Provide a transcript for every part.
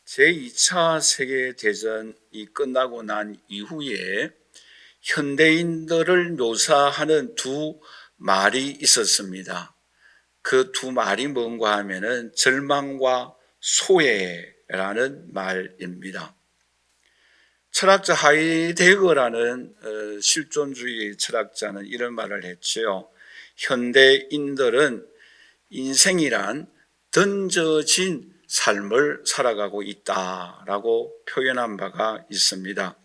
제2차 세계대전이 끝나고 난 이후에 현대인들을 묘사하는 두 말이 있었습니다. 그 두 말이 뭔가 하면은 절망과 소외라는 말입니다. 철학자 하이데거라는 실존주의 철학자는 이런 말을 했지요. 현대인들은 인생이란 던져진 삶을 살아가고 있다라고 표현한 바가 있습니다.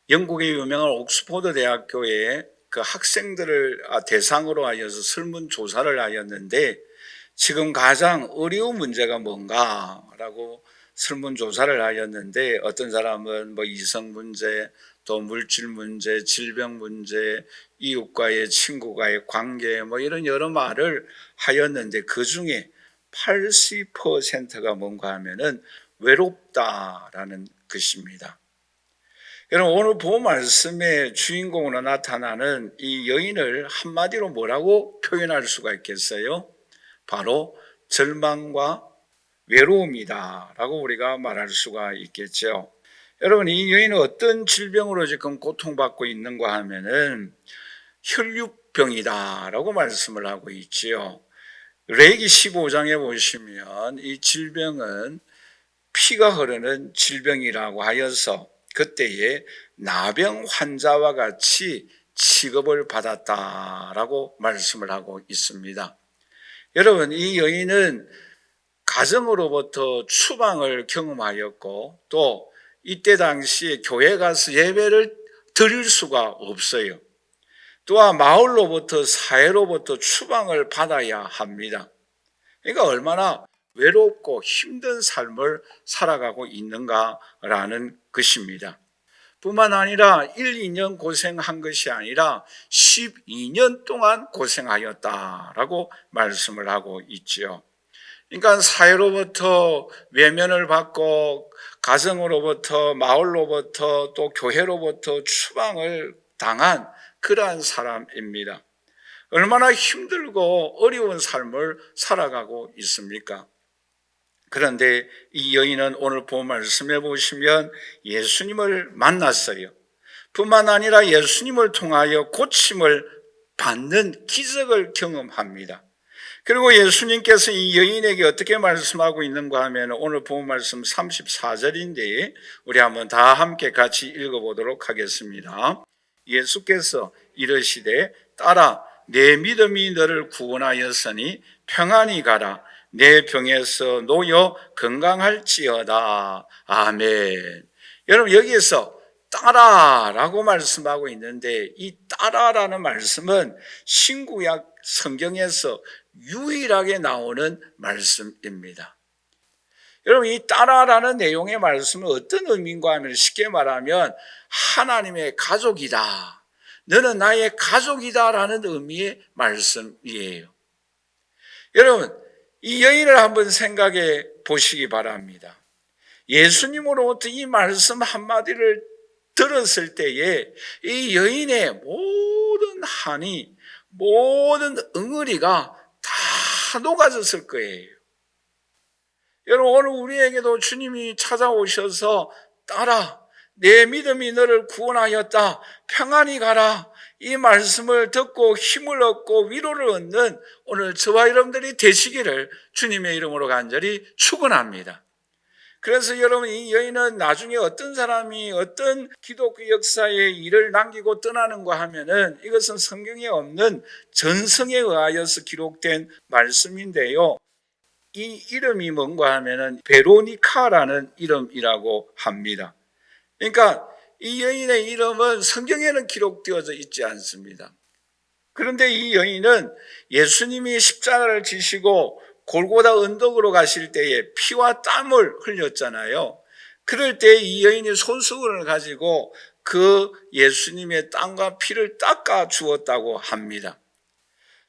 영국의 유명한 옥스포드 대학교에 그 학생들을 대상으로 하여서 설문조사를 하였는데 지금 가장 어려운 문제가 뭔가라고 설문조사를 하였는데 어떤 사람은 이성 문제, 또 물질 문제, 질병 문제, 이웃과의 친구와의 관계 이런 여러 말을 하였는데 그 중에 80%가 뭔가 하면은 외롭다라는 것입니다. 여러분, 오늘 본 말씀의 주인공으로 나타나는 이 여인을 한마디로 뭐라고 표현할 수가 있겠어요? 바로 절망과 외로움이다 라고 우리가 말할 수가 있겠죠. 여러분, 이 여인은 어떤 질병으로 지금 고통받고 있는가 하면은 혈류병이다 라고 말씀을 하고 있지요. 레위기 15장에 보시면 이 질병은 피가 흐르는 질병이라고 하여서 그때에 나병 환자와 같이 취급을 받았다라고 말씀을 하고 있습니다. 여러분, 이 여인은 가정으로부터 추방을 경험하였고 또 이때 당시에 교회 가서 예배를 드릴 수가 없어요. 또한 마을로부터 사회로부터 추방을 받아야 합니다. 그러니까 얼마나 외롭고 힘든 삶을 살아가고 있는가라는 것입니다. 뿐만 아니라 1, 2년 고생한 것이 아니라 12년 동안 고생하였다라고 말씀을 하고 있죠. 그러니까 사회로부터 외면을 받고 가정으로부터 마을로부터 또 교회로부터 추방을 당한 그러한 사람입니다. 얼마나 힘들고 어려운 삶을 살아가고 있습니까? 그런데 이 여인은 오늘 본 말씀에 보시면 예수님을 만났어요. 뿐만 아니라 예수님을 통하여 고침을 받는 기적을 경험합니다. 그리고 예수님께서 이 여인에게 어떻게 말씀하고 있는가 하면 오늘 본 말씀 34절인데 우리 한번 다 함께 같이 읽어보도록 하겠습니다. 예수께서 이르시되 딸아 내 믿음이 너를 구원하였으니 평안히 가라. 내 병에서 놓여 건강할지어다. 아멘. 여러분, 여기에서 딸아라고 말씀하고 있는데 이 딸아라는 말씀은 신구약 성경에서 유일하게 나오는 말씀입니다. 여러분, 이 딸아라는 내용의 말씀은 어떤 의미인가 하면 쉽게 말하면 하나님의 가족이다. 너는 나의 가족이다라는 의미의 말씀이에요. 여러분, 이 여인을 한번 생각해 보시기 바랍니다. 예수님으로부터 이 말씀 한마디를 들었을 때에 이 여인의 모든 한이, 모든 응어리가 다 녹아졌을 거예요. 여러분, 오늘 우리에게도 주님이 찾아오셔서 딸아, 내 믿음이 너를 구원하였다. 평안히 가라. 이 말씀을 듣고 힘을 얻고 위로를 얻는 오늘 저와 여러분들이 되시기를 주님의 이름으로 간절히 축원합니다. 그래서 여러분, 이 여인은 나중에 어떤 사람이 어떤 기독교 역사의 일을 남기고 떠나는가 하면은 이것은 성경에 없는 전성에 의하여서 기록된 말씀인데요. 이 이름이 뭔가 하면은 베로니카라는 이름이라고 합니다. 그러니까 이 여인의 이름은 성경에는 기록되어져 있지 않습니다. 그런데 이 여인은 예수님이 십자가를 지시고 골고다 언덕으로 가실 때에 피와 땀을 흘렸잖아요. 그럴 때 이 여인이 손수건을 가지고 그 예수님의 땀과 피를 닦아 주었다고 합니다.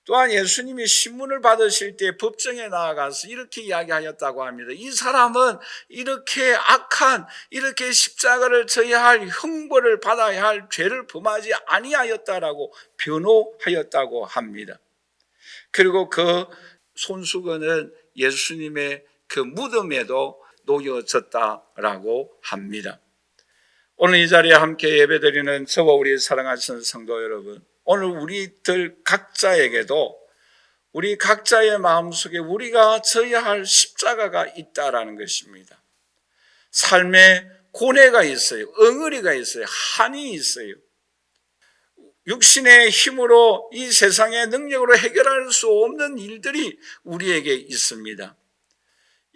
또한 예수님이 신문을 받으실 때 법정에 나아가서 이렇게 이야기하였다고 합니다. 이 사람은 이렇게 악한, 이렇게 십자가를 져야 할 형벌을 받아야 할 죄를 범하지 아니하였다라고 변호하였다고 합니다. 그리고 그 손수건은 예수님의 그 무덤에도 놓여졌다라고 합니다. 오늘 이 자리에 함께 예배드리는 저와 우리 사랑하시는 성도 여러분, 오늘 우리들 각자에게도 우리 각자의 마음속에 우리가 져야 할 십자가가 있다라는 것입니다. 삶에 고뇌가 있어요. 엉어리가 있어요. 한이 있어요. 육신의 힘으로 이 세상의 능력으로 해결할 수 없는 일들이 우리에게 있습니다.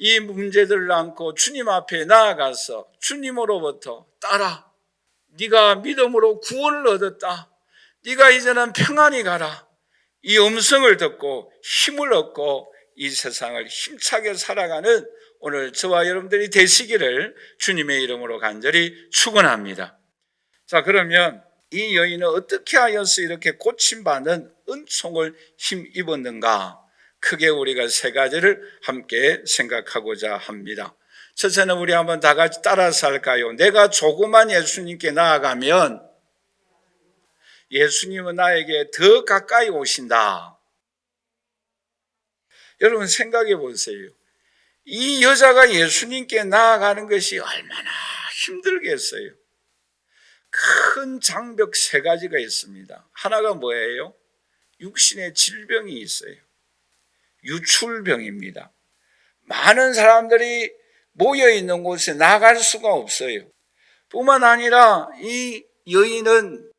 이 문제들을 안고 주님 앞에 나아가서 주님으로부터 딸아, 네가 믿음으로 구원을 얻었다. 네가 이제는 평안히 가라. 이 음성을 듣고 힘을 얻고 이 세상을 힘차게 살아가는 오늘 저와 여러분들이 되시기를 주님의 이름으로 간절히 축원합니다. 자, 그러면 이 여인은 어떻게 하여서 이렇게 고침받는 은총을 힘입었는가? 크게 우리가 세 가지를 함께 생각하고자 합니다. 첫째는 우리 한번 다 같이 따라서 할까요? 내가 조그만 예수님께 나아가면 예수님은 나에게 더 가까이 오신다. 여러분 생각해 보세요. 이 여자가 예수님께 나아가는 것이 얼마나 힘들겠어요. 큰 장벽 세 가지가 있습니다. 하나가 뭐예요? 육신의 질병이 있어요. 유출병입니다. 많은 사람들이 모여있는 곳에 나갈 수가 없어요. 뿐만 아니라 이 여인은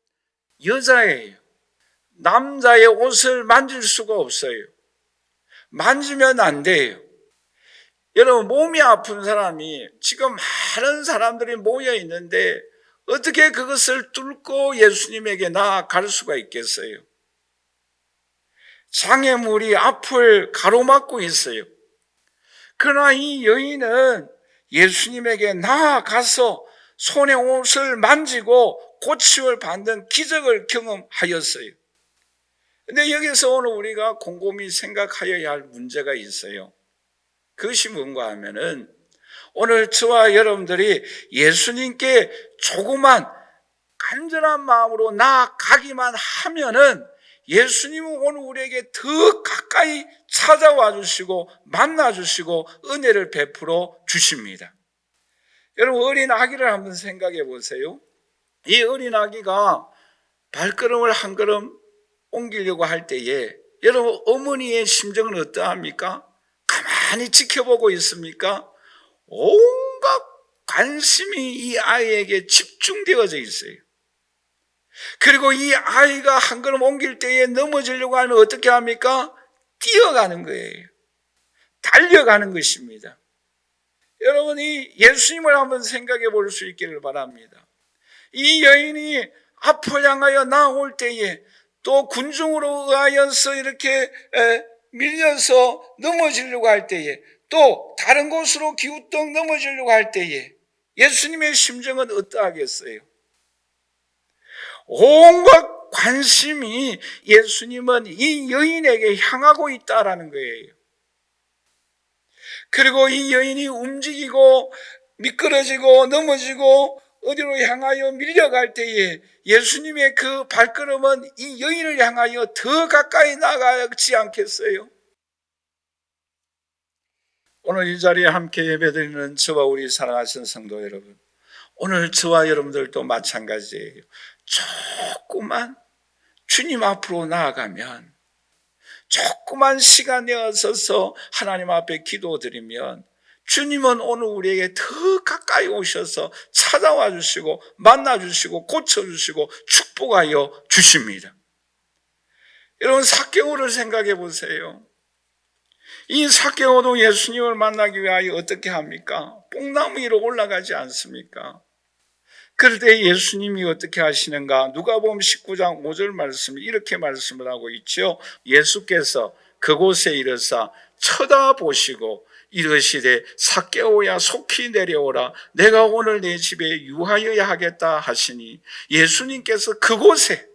여자예요. 남자의 옷을 만질 수가 없어요. 만지면 안 돼요. 여러분, 몸이 아픈 사람이 지금 많은 사람들이 모여 있는데 어떻게 그것을 뚫고 예수님에게 나아갈 수가 있겠어요? 장애물이 앞을 가로막고 있어요. 그러나 이 여인은 예수님에게 나아가서 손의 옷을 만지고 고침을 받는 기적을 경험하였어요. 그런데 여기서 오늘 우리가 곰곰이 생각하여야 할 문제가 있어요. 그것이 뭔가 하면은 오늘 저와 여러분들이 예수님께 조그만 간절한 마음으로 나아가기만 하면은 예수님은 오늘 우리에게 더 가까이 찾아와 주시고 만나 주시고 은혜를 베풀어 주십니다. 여러분, 어린 아기를 한번 생각해 보세요. 이 어린 아기가 발걸음을 한 걸음 옮기려고 할 때에 여러분, 어머니의 심정은 어떠합니까? 가만히 지켜보고 있습니까? 온갖 관심이 이 아이에게 집중되어져 있어요. 그리고 이 아이가 한 걸음 옮길 때에 넘어지려고 하면 어떻게 합니까? 뛰어가는 거예요. 달려가는 것입니다. 여러분이 예수님을 한번 생각해 볼 수 있기를 바랍니다. 이 여인이 앞을 향하여 나올 때에 또 군중으로 의하여서 이렇게 밀려서 넘어지려고 할 때에 또 다른 곳으로 기우떡 넘어지려고 할 때에 예수님의 심정은 어떠하겠어요? 온갖 관심이 예수님은 이 여인에게 향하고 있다라는 거예요. 그리고 이 여인이 움직이고 미끄러지고 넘어지고 어디로 향하여 밀려갈 때에 예수님의 그 발걸음은 이 여인을 향하여 더 가까이 나가지 않겠어요? 오늘 이 자리에 함께 예배드리는 저와 우리 사랑하시는 성도 여러분, 오늘 저와 여러분들도 마찬가지예요. 조금만 주님 앞으로 나아가면, 조금만 시간 내어서서 하나님 앞에 기도드리면 주님은 오늘 우리에게 더 가까이 오셔서 찾아와 주시고 만나 주시고 고쳐주시고 축복하여 주십니다. 여러분, 삭개오를 생각해 보세요. 이 삭개오도 예수님을 만나기 위하여 어떻게 합니까? 뽕나무 위로 올라가지 않습니까? 그럴 때 예수님이 어떻게 하시는가? 누가복음 19장 5절 말씀이 이렇게 말씀을 하고 있죠. 예수께서 그곳에 이르사 쳐다보시고 이르시되 삭개오야 속히 내려오라. 내가 오늘 내 집에 유하여야 하겠다 하시니 예수님께서 그곳에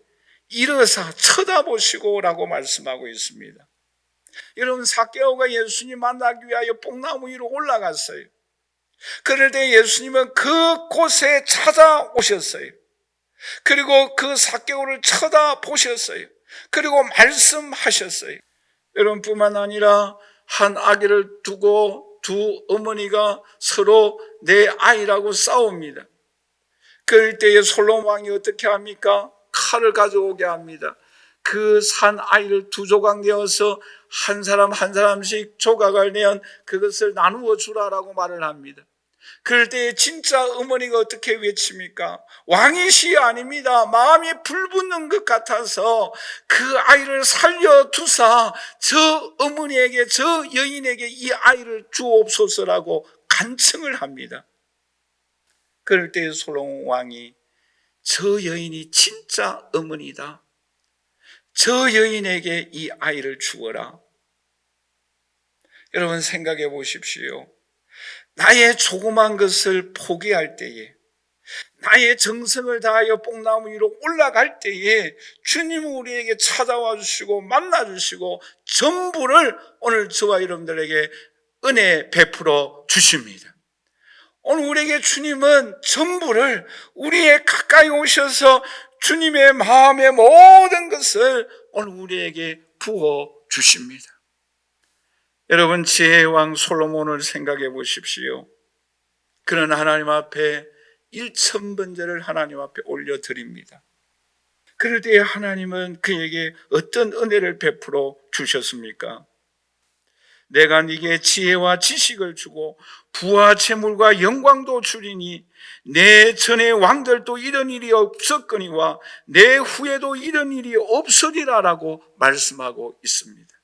이르사 쳐다보시고 라고 말씀하고 있습니다. 여러분, 삭개오가 예수님 만나기 위하여 뽕나무 위로 올라갔어요. 그럴 때 예수님은 그곳에 찾아오셨어요. 그리고 그 삭개오를 쳐다보셨어요. 그리고 말씀하셨어요. 여러분, 뿐만 아니라 한 아기를 두고 두 어머니가 서로 내 아이라고 싸웁니다. 그럴 때에 솔로몬 왕이 어떻게 합니까? 칼을 가져오게 합니다. 그 산 아이를 두 조각 내어서 한 사람 한 사람씩 조각을 내어 그것을 나누어 주라라고 말을 합니다. 그럴 때 진짜 어머니가 어떻게 외칩니까? 왕의 시 아닙니다. 마음이 불붙는 것 같아서 그 아이를 살려두사 저 어머니에게, 저 여인에게 이 아이를 주옵소서라고 간청을 합니다. 그럴 때 솔로몬 왕이 저 여인이 진짜 어머니다. 저 여인에게 이 아이를 주어라. 여러분 생각해 보십시오. 나의 조그만 것을 포기할 때에, 나의 정성을 다하여 뽕나무 위로 올라갈 때에 주님은 우리에게 찾아와 주시고 만나 주시고 전부를 오늘 저와 여러분들에게 은혜 베풀어 주십니다. 오늘 우리에게 주님은 전부를 우리의 가까이 오셔서 주님의 마음의 모든 것을 오늘 우리에게 부어 주십니다. 여러분 지혜의 왕 솔로몬을 생각해 보십시오. 그는 하나님 앞에 1000번제를 하나님 앞에 올려드립니다. 그럴 때에 하나님은 그에게 어떤 은혜를 베풀어 주셨습니까? 내가 네게 지혜와 지식을 주고 부와 재물과 영광도 주리니 내 전에 왕들도 이런 일이 없었거니와 내 후에도 이런 일이 없으리라라고 말씀하고 있습니다.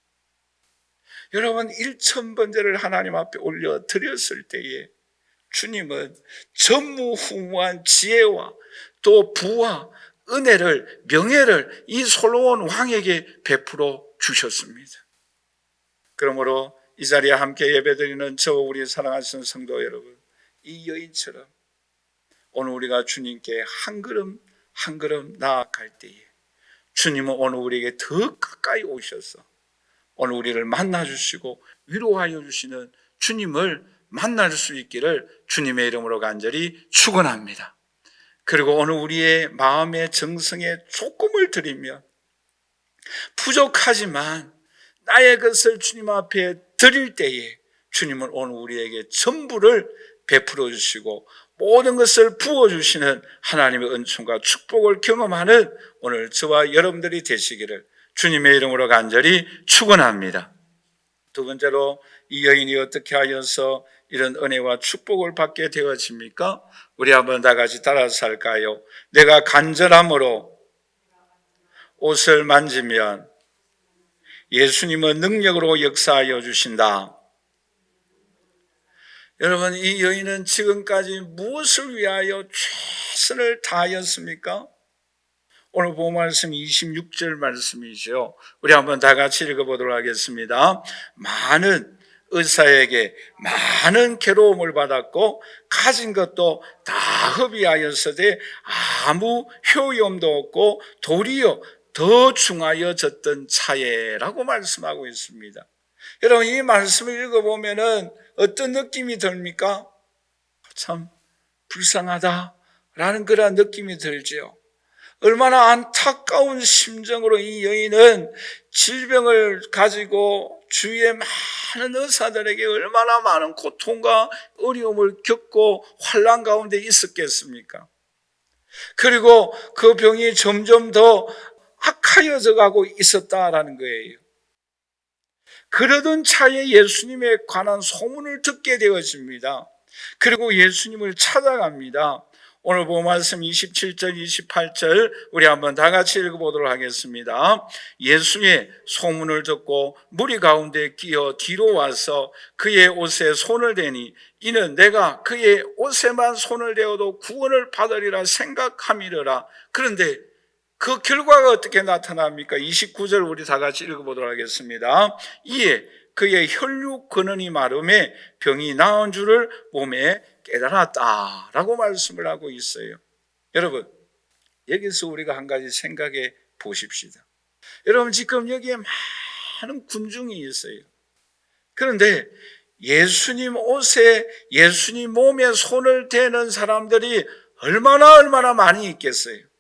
여러분 1000번제를 하나님 앞에 올려드렸을 때에 주님은 전무후무한 지혜와 또 부와 은혜를, 명예를 이 솔로몬 왕에게 베풀어 주셨습니다. 그러므로 이 자리에 함께 예배드리는 저 우리 사랑하시는 성도 여러분, 이 여인처럼 오늘 우리가 주님께 한 걸음 한 걸음 나아갈 때에 주님은 오늘 우리에게 더 가까이 오셔서 오늘 우리를 만나주시고 위로하여 주시는 주님을 만날 수 있기를 주님의 이름으로 간절히 축원합니다. 그리고 오늘 우리의 마음의 정성에 조금을 드리며 부족하지만 나의 것을 주님 앞에 드릴 때에 주님은 오늘 우리에게 전부를 베풀어 주시고 모든 것을 부어주시는 하나님의 은총과 축복을 경험하는 오늘 저와 여러분들이 되시기를 주님의 이름으로 간절히 축원합니다. 두 번째로 이 여인이 어떻게 하여서 이런 은혜와 축복을 받게 되어집니까? 우리 한번 다 같이 따라서 할까요? 내가 간절함으로 옷을 만지면 예수님은 능력으로 역사하여 주신다. 여러분 이 여인은 지금까지 무엇을 위하여 최선을 다하였습니까? 오늘 본 말씀 26절 말씀이죠. 우리 한번 다 같이 읽어보도록 하겠습니다. 많은 의사에게 많은 괴로움을 받았고 가진 것도 다 허비하였으되 아무 효용도 없고 도리어 더 중하여졌던 차에라고 말씀하고 있습니다. 여러분 이 말씀을 읽어보면은 어떤 느낌이 듭니까? 참 불쌍하다라는 그런 느낌이 들죠. 얼마나 안타까운 심정으로 이 여인은 질병을 가지고 주위의 많은 의사들에게 얼마나 많은 고통과 어려움을 겪고 환난 가운데 있었겠습니까? 그리고 그 병이 점점 더 악화여져 가고 있었다라는 거예요. 그러던 차에 예수님에 관한 소문을 듣게 되어집니다. 그리고 예수님을 찾아갑니다. 오늘 본 말씀 27절, 28절 우리 한번 다 같이 읽어보도록 하겠습니다. 예수의 소문을 듣고 무리 가운데 끼어 뒤로 와서 그의 옷에 손을 대니 이는 내가 그의 옷에만 손을 대어도 구원을 받으리라 생각함이라. 그런데 그 결과가 어떻게 나타납니까? 29절 우리 다 같이 읽어보도록 하겠습니다. 이에 그의 혈육 근원이 마름에 병이 나은 줄을 몸에 깨달았다라고 말씀을 하고 있어요. 여러분 여기서 우리가 한 가지 생각해 보십시다. 여러분 지금 여기에 많은 군중이 있어요. 그런데 예수님 옷에 예수님 몸에 손을 대는 사람들이 얼마나 많이 있겠어요.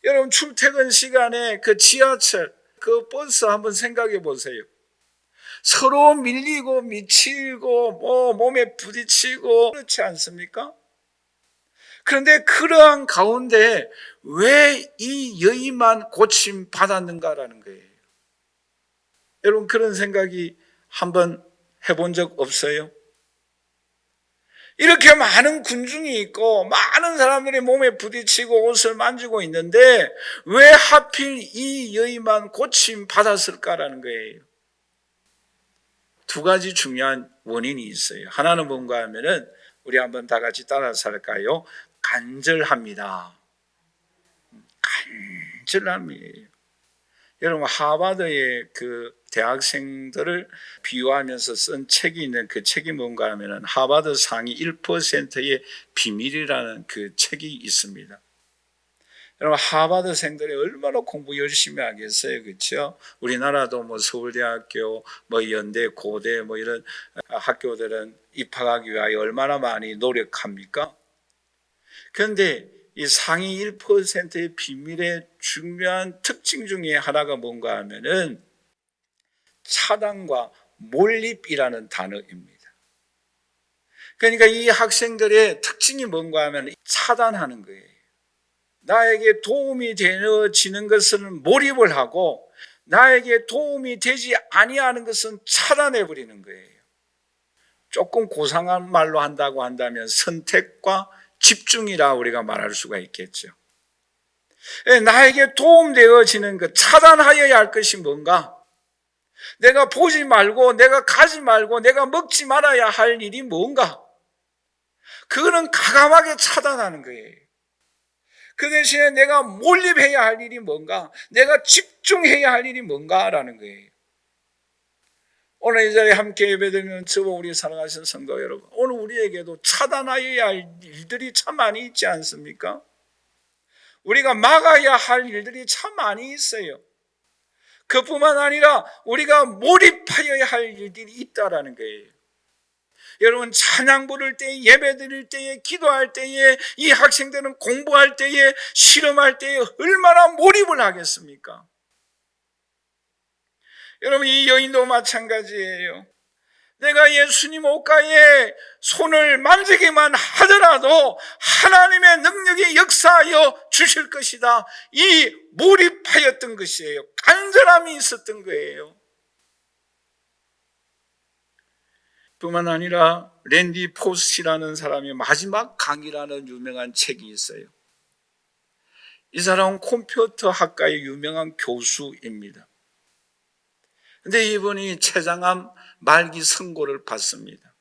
여러분 출퇴근 시간에 그 지하철, 그 버스 한번 생각해 보세요. 서로 밀리고 미치고 몸에 부딪히고 그렇지 않습니까? 그런데 그러한 가운데 왜 이 여인만 고침 받았는가라는 거예요. 여러분 그런 생각이 한번 해본 적 없어요? 이렇게 많은 군중이 있고 많은 사람들이 몸에 부딪히고 옷을 만지고 있는데 왜 하필 이 여인만 고침 받았을까라는 거예요. 두 가지 중요한 원인이 있어요. 하나는 뭔가 하면은 우리 한번 다 같이 따라서 할까요? 간절합니다. 간절함이에요. 여러분 하버드의 그 대학생들을 비유하면서 쓴 책이 있는 그 책이 뭔가 하면은 하버드 상위 1%의 비밀이라는 그 책이 있습니다. 여러분 하버드생들이 얼마나 공부 열심히 하겠어요, 그렇죠? 우리나라도 뭐 서울대학교, 뭐 연대, 고대 뭐 이런 학교들은 입학하기 위하여 얼마나 많이 노력합니까? 그런데 이 상위 1%의 비밀의 중요한 특징 중에 하나가 뭔가 하면은 차단과 몰입이라는 단어입니다. 그러니까 이 학생들의 특징이 뭔가 하면 차단하는 거예요. 나에게 도움이 되어지는 것은 몰입을 하고 나에게 도움이 되지 아니하는 것은 차단해 버리는 거예요. 조금 고상한 말로 한다고 한다면 선택과 집중이라 우리가 말할 수가 있겠죠. 나에게 도움되어지는 것, 차단하여야 할 것이 뭔가? 내가 보지 말고 내가 가지 말고 내가 먹지 말아야 할 일이 뭔가? 그거는 과감하게 차단하는 거예요. 그 대신에 내가 몰입해야 할 일이 뭔가? 내가 집중해야 할 일이 뭔가라는 거예요. 오늘 이 자리에 함께 예배드리는 저와 우리 사랑하신 성도 여러분, 오늘 우리에게도 차단하여야 할 일들이 참 많이 있지 않습니까? 우리가 막아야 할 일들이 참 많이 있어요. 그뿐만 아니라 우리가 몰입하여야 할 일들이 있다라는 거예요. 여러분 찬양 부를 때, 예배 드릴 때에, 기도할 때에, 이 학생들은 공부할 때에, 실험할 때에 얼마나 몰입을 하겠습니까? 여러분 이 여인도 마찬가지예요. 내가 예수님 옷가에 손을 만지기만 하더라도 하나님의 능력이 역사하여 주실 것이다. 이 몰입하였던 것이에요. 간절함이 있었던 거예요. 뿐만 아니라 랜디 포스라는 사람의 마지막 강의라는 유명한 책이 있어요. 이 사람은 컴퓨터 학과의 유명한 교수입니다. 그런데 이분이 췌장암 말기 선고를 받습니다.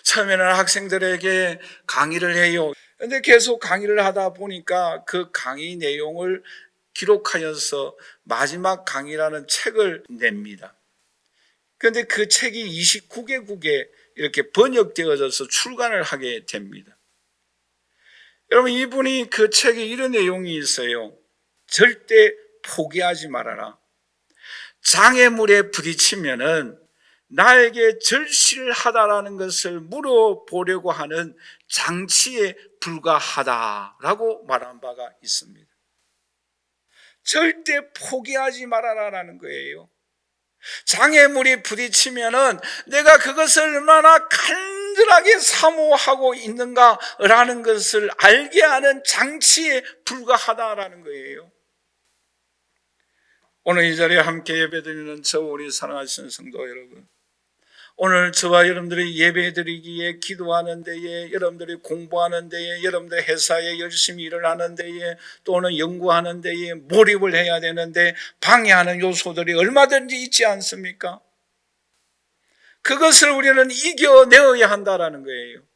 처음에는 학생들에게 강의를 해요. 그런데 계속 강의를 하다 보니까 그 강의 내용을 기록하여서 마지막 강의라는 책을 냅니다. 그런데 그 책이 29개국에 이렇게 번역되어져서 출간을 하게 됩니다. 여러분 이분이 그 책에 이런 내용이 있어요. 절대 포기하지 말아라. 장애물에 부딪히면은 나에게 절실하다라는 것을 물어보려고 하는 장치에 불과하다라고 말한 바가 있습니다. 절대 포기하지 말아라라는 거예요. 장애물이 부딪히면은 내가 그것을 얼마나 간절하게 사모하고 있는가라는 것을 알게 하는 장치에 불과하다라는 거예요. 오늘 이 자리에 함께 예배드리는 저 우리 사랑하시는 성도 여러분, 오늘 저와 여러분들이 예배드리기에, 기도하는 데에, 여러분들이 공부하는 데에, 여러분들 회사에 열심히 일을 하는 데에, 또는 연구하는 데에 몰입을 해야 되는데 방해하는 요소들이 얼마든지 있지 않습니까? 그것을 우리는 이겨내어야 한다는 거예요.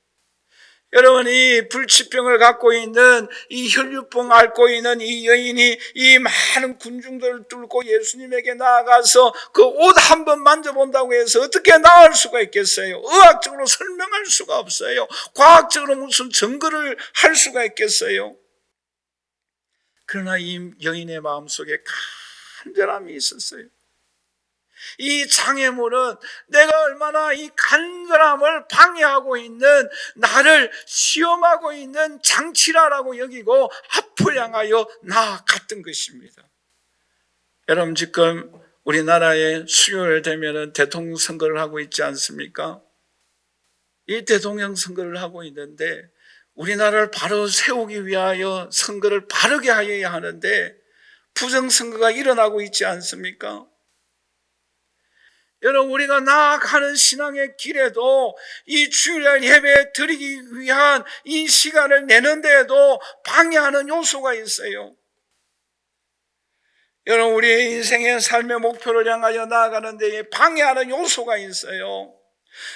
여러분이 불치병을 갖고 있는 이 혈류병 앓고 있는 이 여인이 이 많은 군중들을 뚫고 예수님에게 나아가서 그 옷 한 번 만져본다고 해서 어떻게 나을 수가 있겠어요? 의학적으로 설명할 수가 없어요. 과학적으로 무슨 증거를 할 수가 있겠어요? 그러나 이 여인의 마음속에 간절함이 있었어요. 이 장애물은 내가 얼마나 이 간절함을 방해하고 있는, 나를 시험하고 있는 장치라고 여기고 앞을 향하여 나아갔던 것입니다. 여러분 지금 우리나라에 수요일 되면은 대통령 선거를 하고 있지 않습니까? 이 대통령 선거를 하고 있는데 우리나라를 바로 세우기 위하여 선거를 바르게 하여야 하는데 부정선거가 일어나고 있지 않습니까? 여러분, 우리가 나아가는 신앙의 길에도 이 주일 예배 드리기 위한 이 시간을 내는데도 방해하는 요소가 있어요. 여러분, 우리의 인생의 삶의 목표를 향하여 나아가는 데에 방해하는 요소가 있어요.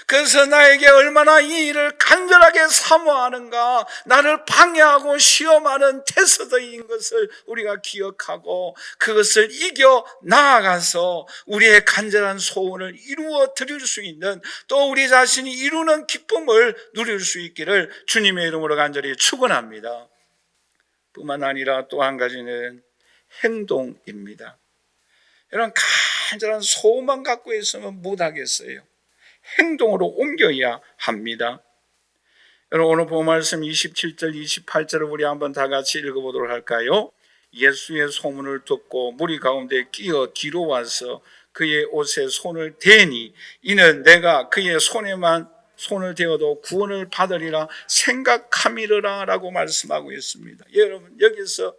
그래서 나에게 얼마나 이 일을 간절하게 사모하는가, 나를 방해하고 시험하는 테스트인 것을 우리가 기억하고 그것을 이겨 나아가서 우리의 간절한 소원을 이루어 드릴 수 있는, 또 우리 자신이 이루는 기쁨을 누릴 수 있기를 주님의 이름으로 간절히 축원합니다. 뿐만 아니라 또 한 가지는 행동입니다. 이런 간절한 소원만 갖고 있으면 못하겠어요. 행동으로 옮겨야 합니다. 여러분, 오늘 본 말씀 27절 28절을 우리 한번 다 같이 읽어보도록 할까요? 예수의 소문을 듣고 무리 가운데 끼어 뒤로 와서 그의 옷에 손을 대니 이는 내가 그의 손에만 손을 대어도 구원을 받으리라 생각함이라 라고 말씀하고 있습니다. 여러분, 여기서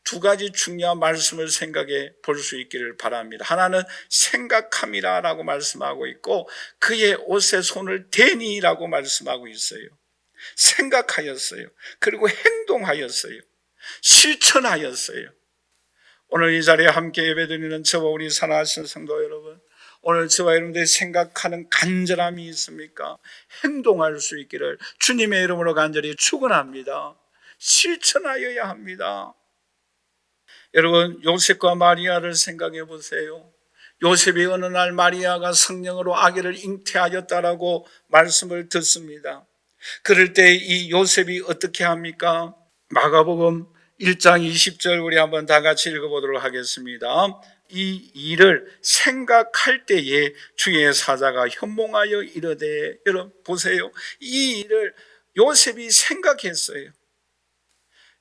두 가지 중요한 말씀을 생각해 볼 수 있기를 바랍니다. 하나는 생각함이라고 말씀하고 있고 그의 옷에 손을 대니라고 말씀하고 있어요. 생각하였어요. 그리고 행동하였어요. 실천하였어요. 오늘 이 자리에 함께 예배드리는 저와 우리 사랑하시는 성도 여러분, 오늘 저와 여러분들이 생각하는 간절함이 있습니까? 행동할 수 있기를 주님의 이름으로 간절히 축원합니다. 실천하여야 합니다. 여러분, 요셉과 마리아를 생각해 보세요. 요셉이 어느 날 마리아가 성령으로 아기를 잉태하였다라고 말씀을 듣습니다. 그럴 때 이 요셉이 어떻게 합니까? 마가복음 1장 20절 우리 한번 다 같이 읽어보도록 하겠습니다. 이 일을 생각할 때에 주의 사자가 현몽하여 이르되, 여러분 보세요. 이 일을 요셉이 생각했어요.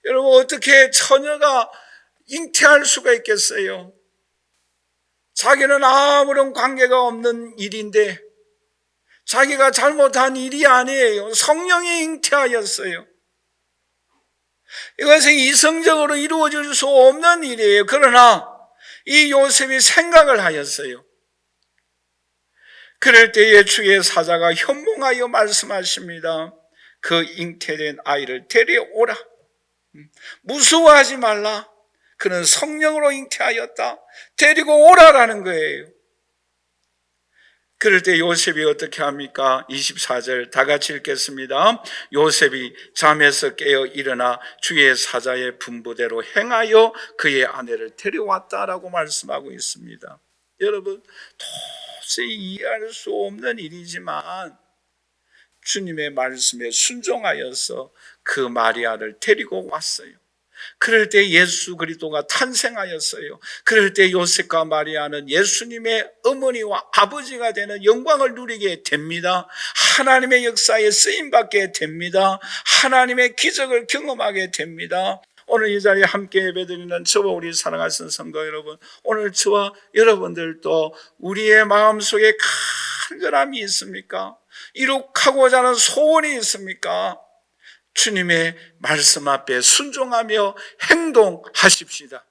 여러분, 어떻게 처녀가 잉태할 수가 있겠어요? 자기는 아무런 관계가 없는 일인데 자기가 잘못한 일이 아니에요. 성령이 잉태하였어요. 이것은 이성적으로 이루어질 수 없는 일이에요. 그러나 이 요셉이 생각을 하였어요. 그럴 때에 주의 사자가 현몽하여 말씀하십니다. 그 잉태된 아이를 데려오라. 무서워하지 말라. 그는 성령으로 잉태하였다. 데리고 오라라는 거예요. 그럴 때 요셉이 어떻게 합니까? 24절 다 같이 읽겠습니다. 요셉이 잠에서 깨어 일어나 주의 사자의 분부대로 행하여 그의 아내를 데려왔다라고 말씀하고 있습니다. 여러분, 도저히 이해할 수 없는 일이지만 주님의 말씀에 순종하여서 그 마리아를 데리고 왔어요. 그럴 때 예수 그리스도가 탄생하였어요. 그럴 때 요셉과 마리아는 예수님의 어머니와 아버지가 되는 영광을 누리게 됩니다. 하나님의 역사에 쓰임받게 됩니다. 하나님의 기적을 경험하게 됩니다. 오늘 이 자리에 함께 예배드리는 저와 우리 사랑하시는 성도 여러분, 오늘 저와 여러분들도 우리의 마음속에 간절함이 있습니까? 이룩하고자 하는 소원이 있습니까? 주님의 말씀 앞에 순종하며 행동하십시다.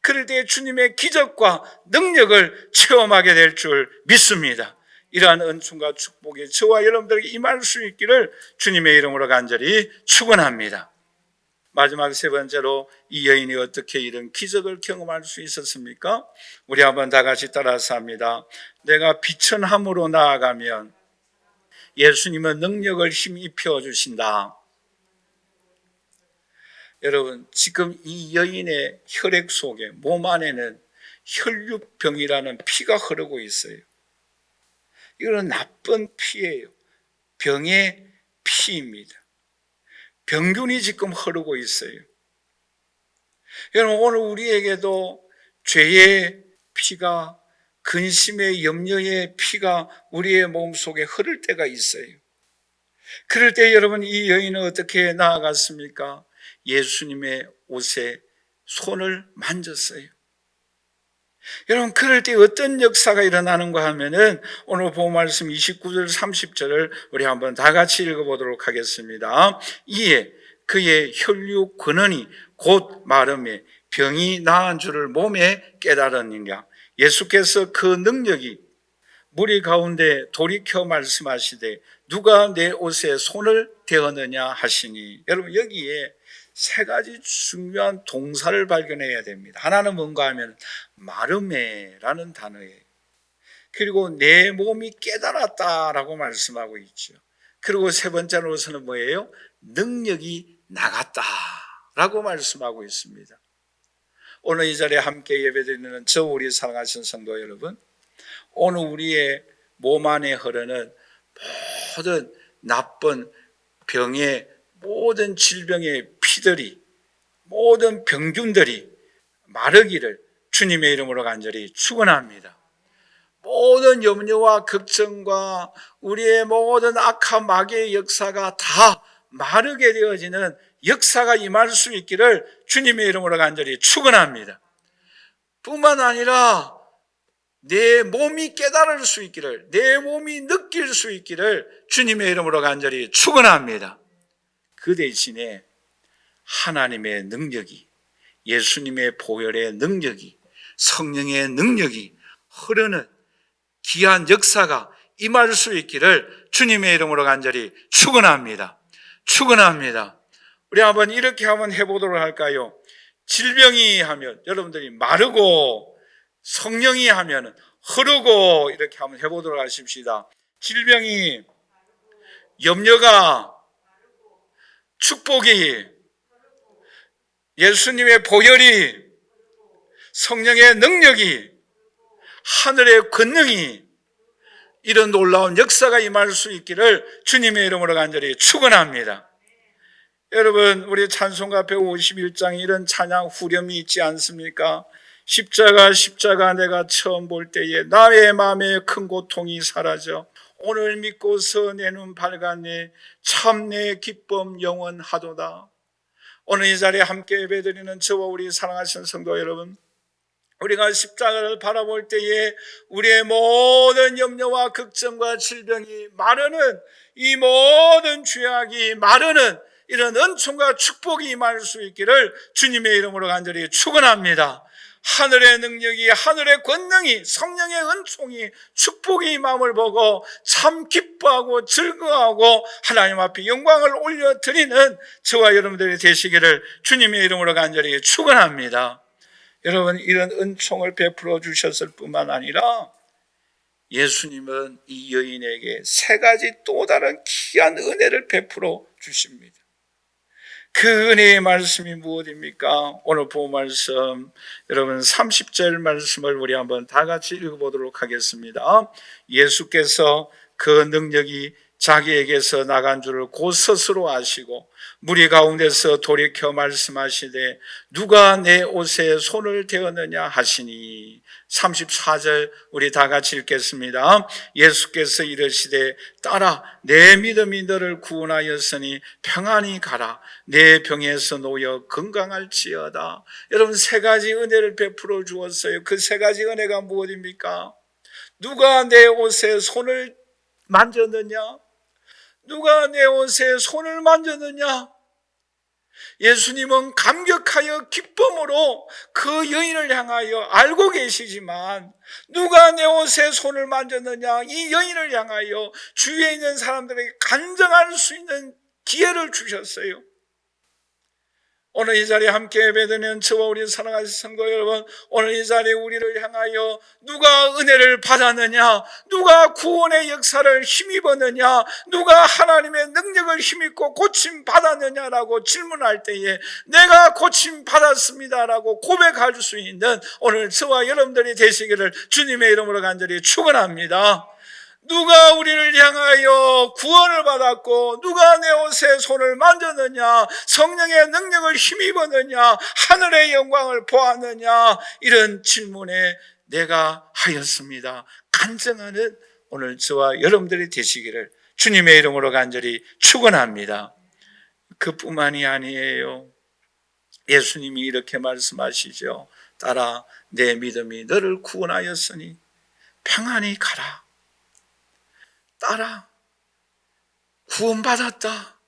그럴 때 주님의 기적과 능력을 체험하게 될 줄 믿습니다. 이러한 은총과 축복이 저와 여러분들에게 임할 수 있기를 주님의 이름으로 간절히 축원합니다. 마지막 세 번째로 이 여인이 어떻게 이런 기적을 경험할 수 있었습니까? 우리 한번 다 같이 따라서 합니다. 내가 비천함으로 나아가면 예수님은 능력을 힘입혀 주신다. 여러분, 지금 이 여인의 혈액 속에, 몸 안에는 혈류병이라는 피가 흐르고 있어요. 이거는 나쁜 피예요. 병의 피입니다. 병균이 지금 흐르고 있어요. 여러분, 오늘 우리에게도 죄의 피가, 근심의 염려의 피가 우리의 몸속에 흐를 때가 있어요. 그럴 때 여러분, 이 여인은 어떻게 나아갔습니까? 예수님의 옷에 손을 만졌어요. 여러분, 그럴 때 어떤 역사가 일어나는가 하면은 오늘 본 말씀 29절 30절을 우리 한번 다 같이 읽어보도록 하겠습니다. 이에 그의 혈육 근원이 곧 마름에 병이 나은 줄을 몸에 깨달으니라. 예수께서 그 능력이 무리 가운데 돌이켜 말씀하시되 누가 내 옷에 손을 대었느냐 하시니, 여러분 여기에 세 가지 중요한 동사를 발견해야 됩니다. 하나는 뭔가 하면 마르메라는 단어예요. 그리고 내 몸이 깨달았다라고 말씀하고 있죠. 그리고 세 번째로서는 뭐예요? 능력이 나갔다라고 말씀하고 있습니다. 오늘 이 자리에 함께 예배드리는 저 우리 사랑하신 성도 여러분, 오늘 우리의 몸 안에 흐르는 모든 나쁜 병의 모든 질병의 피들이, 모든 병균들이 마르기를 주님의 이름으로 간절히 축원합니다. 모든 염려와 걱정과 우리의 모든 악한 마귀의 역사가 다 마르게 되어지는 역사가 임할 수 있기를 주님의 이름으로 간절히 축원합니다. 뿐만 아니라 내 몸이 깨달을 수 있기를, 내 몸이 느낄 수 있기를 주님의 이름으로 간절히 축원합니다. 그 대신에 하나님의 능력이, 예수님의 보혈의 능력이, 성령의 능력이 흐르는 귀한 역사가 임할 수 있기를 주님의 이름으로 간절히 축원합니다. 축원합니다. 우리 한번 이렇게 한번 해보도록 할까요? 질병이 하면 여러분들이 마르고, 성령이 하면 흐르고, 이렇게 한번 해보도록 하십시다. 질병이, 염려가, 축복이, 예수님의 보혈이, 성령의 능력이, 하늘의 권능이, 이런 놀라운 역사가 임할 수 있기를 주님의 이름으로 간절히 축원합니다. 여러분, 우리 찬송가 151장에 이런 찬양 후렴이 있지 않습니까? 십자가 내가 처음 볼 때에 나의 마음에 큰 고통이 사라져 오늘 믿고서 내 눈 밝았네. 참 내 기쁨 영원하도다. 오늘 이 자리에 함께 예배드리는 저와 우리 사랑하시는 성도 여러분, 우리가 십자가를 바라볼 때에 우리의 모든 염려와 걱정과 질병이 마르는, 이 모든 죄악이 마르는 이런 은총과 축복이 임할 수 있기를 주님의 이름으로 간절히 축원합니다. 하늘의 능력이, 하늘의 권능이, 성령의 은총이, 축복이 임함을 보고 참 기뻐하고 즐거워하고 하나님 앞에 영광을 올려드리는 저와 여러분들이 되시기를 주님의 이름으로 간절히 축원합니다. 여러분, 이런 은총을 베풀어 주셨을 뿐만 아니라 예수님은 이 여인에게 세 가지 또 다른 귀한 은혜를 베풀어 주십니다. 그 은혜의 말씀이 무엇입니까? 오늘 본 말씀, 여러분 30절 말씀을 우리 한번 다 같이 읽어보도록 하겠습니다. 예수께서 그 능력이 자기에게서 나간 줄을 곧 스스로 아시고 무리 가운데서 돌이켜 말씀하시되 누가 내 옷에 손을 대었느냐 하시니, 34절 우리 다 같이 읽겠습니다. 예수께서 이르시되 딸아, 내 믿음이 너를 구원하였으니 평안히 가라. 내 병에서 놓여 건강할지어다. 여러분, 세 가지 은혜를 베풀어 주었어요. 그 세 가지 은혜가 무엇입니까? 누가 내 옷에 손을 만졌느냐? 누가 내 옷에 손을 만졌느냐? 예수님은 감격하여 기쁨으로 그 여인을 향하여 알고 계시지만 누가 내 옷에 손을 만졌느냐? 이 여인을 향하여 주위에 있는 사람들에게 간증할 수 있는 기회를 주셨어요. 오늘 이 자리에 함께 예배드리는 저와 우리 사랑하는 성도 여러분, 오늘 이 자리에 우리를 향하여 누가 은혜를 받았느냐, 누가 구원의 역사를 힘입었느냐, 누가 하나님의 능력을 힘입고 고침 받았느냐라고 질문할 때에 내가 고침 받았습니다라고 고백할 수 있는 오늘 저와 여러분들이 되시기를 주님의 이름으로 간절히 축원합니다. 누가 우리를 향하여 구원을 받았고 누가 내 옷에 손을 만졌느냐, 성령의 능력을 힘입었느냐, 하늘의 영광을 보았느냐, 이런 질문에 내가 하였습니다 간증하는 오늘 저와 여러분들이 되시기를 주님의 이름으로 간절히 축원합니다. 그뿐만이 아니에요. 예수님이 이렇게 말씀하시죠. 딸아, 내 믿음이 너를 구원하였으니 평안히 가라. 딸아, 구원받았다.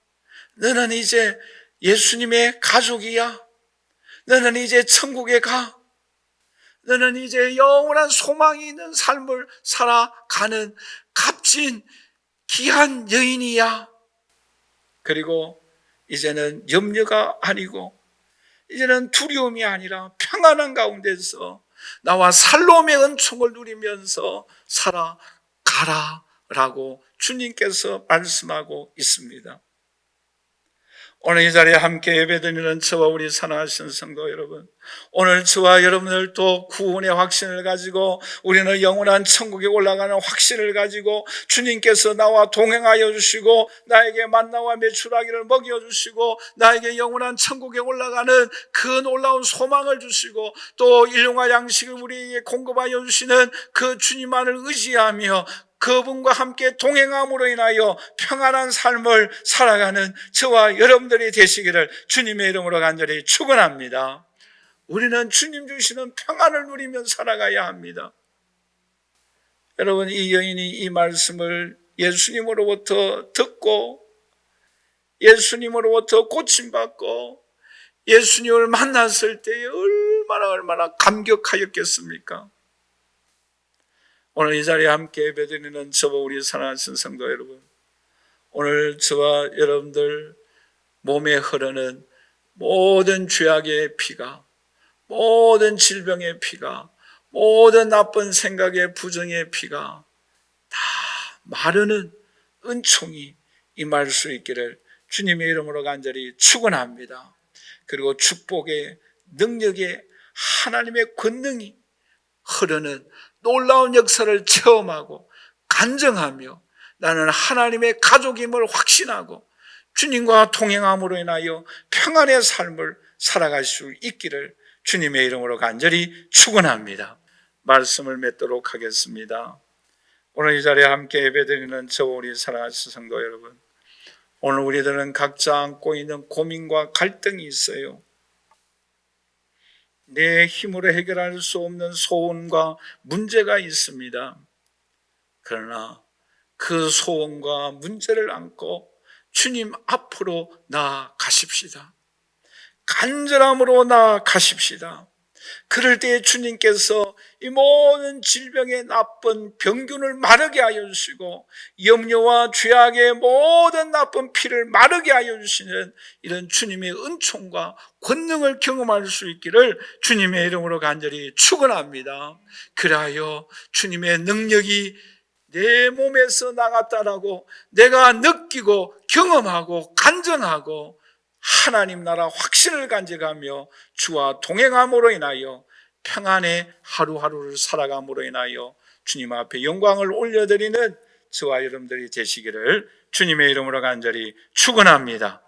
너는 이제 예수님의 가족이야. 너는 이제 천국에 가. 너는 이제 영원한 소망이 있는 삶을 살아가는 값진 귀한 여인이야. 그리고 이제는 염려가 아니고 이제는 두려움이 아니라 평안한 가운데서 나와 살로움의 은총을 누리면서 살아가라라고 주님께서 말씀하고 있습니다. 오늘 이 자리에 함께 예배드리는 저와 우리 사랑하시는 성도 여러분, 오늘 저와 여러분들 또 구원의 확신을 가지고 우리는 영원한 천국에 올라가는 확신을 가지고 주님께서 나와 동행하여 주시고 나에게 만나와 메추라기를 먹여주시고 나에게 영원한 천국에 올라가는 그 놀라운 소망을 주시고 또 일용할 양식을 우리에게 공급하여 주시는 그 주님만을 의지하며 그분과 함께 동행함으로 인하여 평안한 삶을 살아가는 저와 여러분들이 되시기를 주님의 이름으로 간절히 축원합니다. 우리는 주님 주시는 평안을 누리며 살아가야 합니다. 여러분, 이 여인이 이 말씀을 예수님으로부터 듣고 예수님으로부터 고침받고 예수님을 만났을 때에 얼마나 감격하였겠습니까? 오늘 이 자리에 함께 예배드리는 저와 우리 사랑하는 성도 여러분, 오늘 저와 여러분들 몸에 흐르는 모든 죄악의 피가, 모든 질병의 피가, 모든 나쁜 생각의 부정의 피가 다 마르는 은총이 임할 수 있기를 주님의 이름으로 간절히 축원합니다. 그리고 축복의 능력의 하나님의 권능이 흐르는 놀라운 역사를 체험하고 간증하며 나는 하나님의 가족임을 확신하고 주님과 동행함으로 인하여 평안의 삶을 살아갈 수 있기를 주님의 이름으로 간절히 축원합니다. 말씀을 맺도록 하겠습니다. 오늘 이 자리에 함께 예배드리는 저와 우리 사랑하는 성도 여러분, 오늘 우리들은 각자 안고 있는 고민과 갈등이 있어요. 내 힘으로 해결할 수 없는 소원과 문제가 있습니다. 그러나 그 소원과 문제를 안고 주님 앞으로 나아가십시다. 간절함으로 나아가십시다. 그럴 때에 주님께서 이 모든 질병의 나쁜 병균을 마르게 하여 주시고 염려와 죄악의 모든 나쁜 피를 마르게 하여 주시는 이런 주님의 은총과 권능을 경험할 수 있기를 주님의 이름으로 간절히 축원합니다. 그리하여 주님의 능력이 내 몸에서 나갔다라고 내가 느끼고 경험하고 간증하고 하나님 나라 확신을 간직하며 주와 동행함으로 인하여 평안의 하루하루를 살아감으로 인하여 주님 앞에 영광을 올려드리는 저와 여러분들이 되시기를 주님의 이름으로 간절히 축원합니다.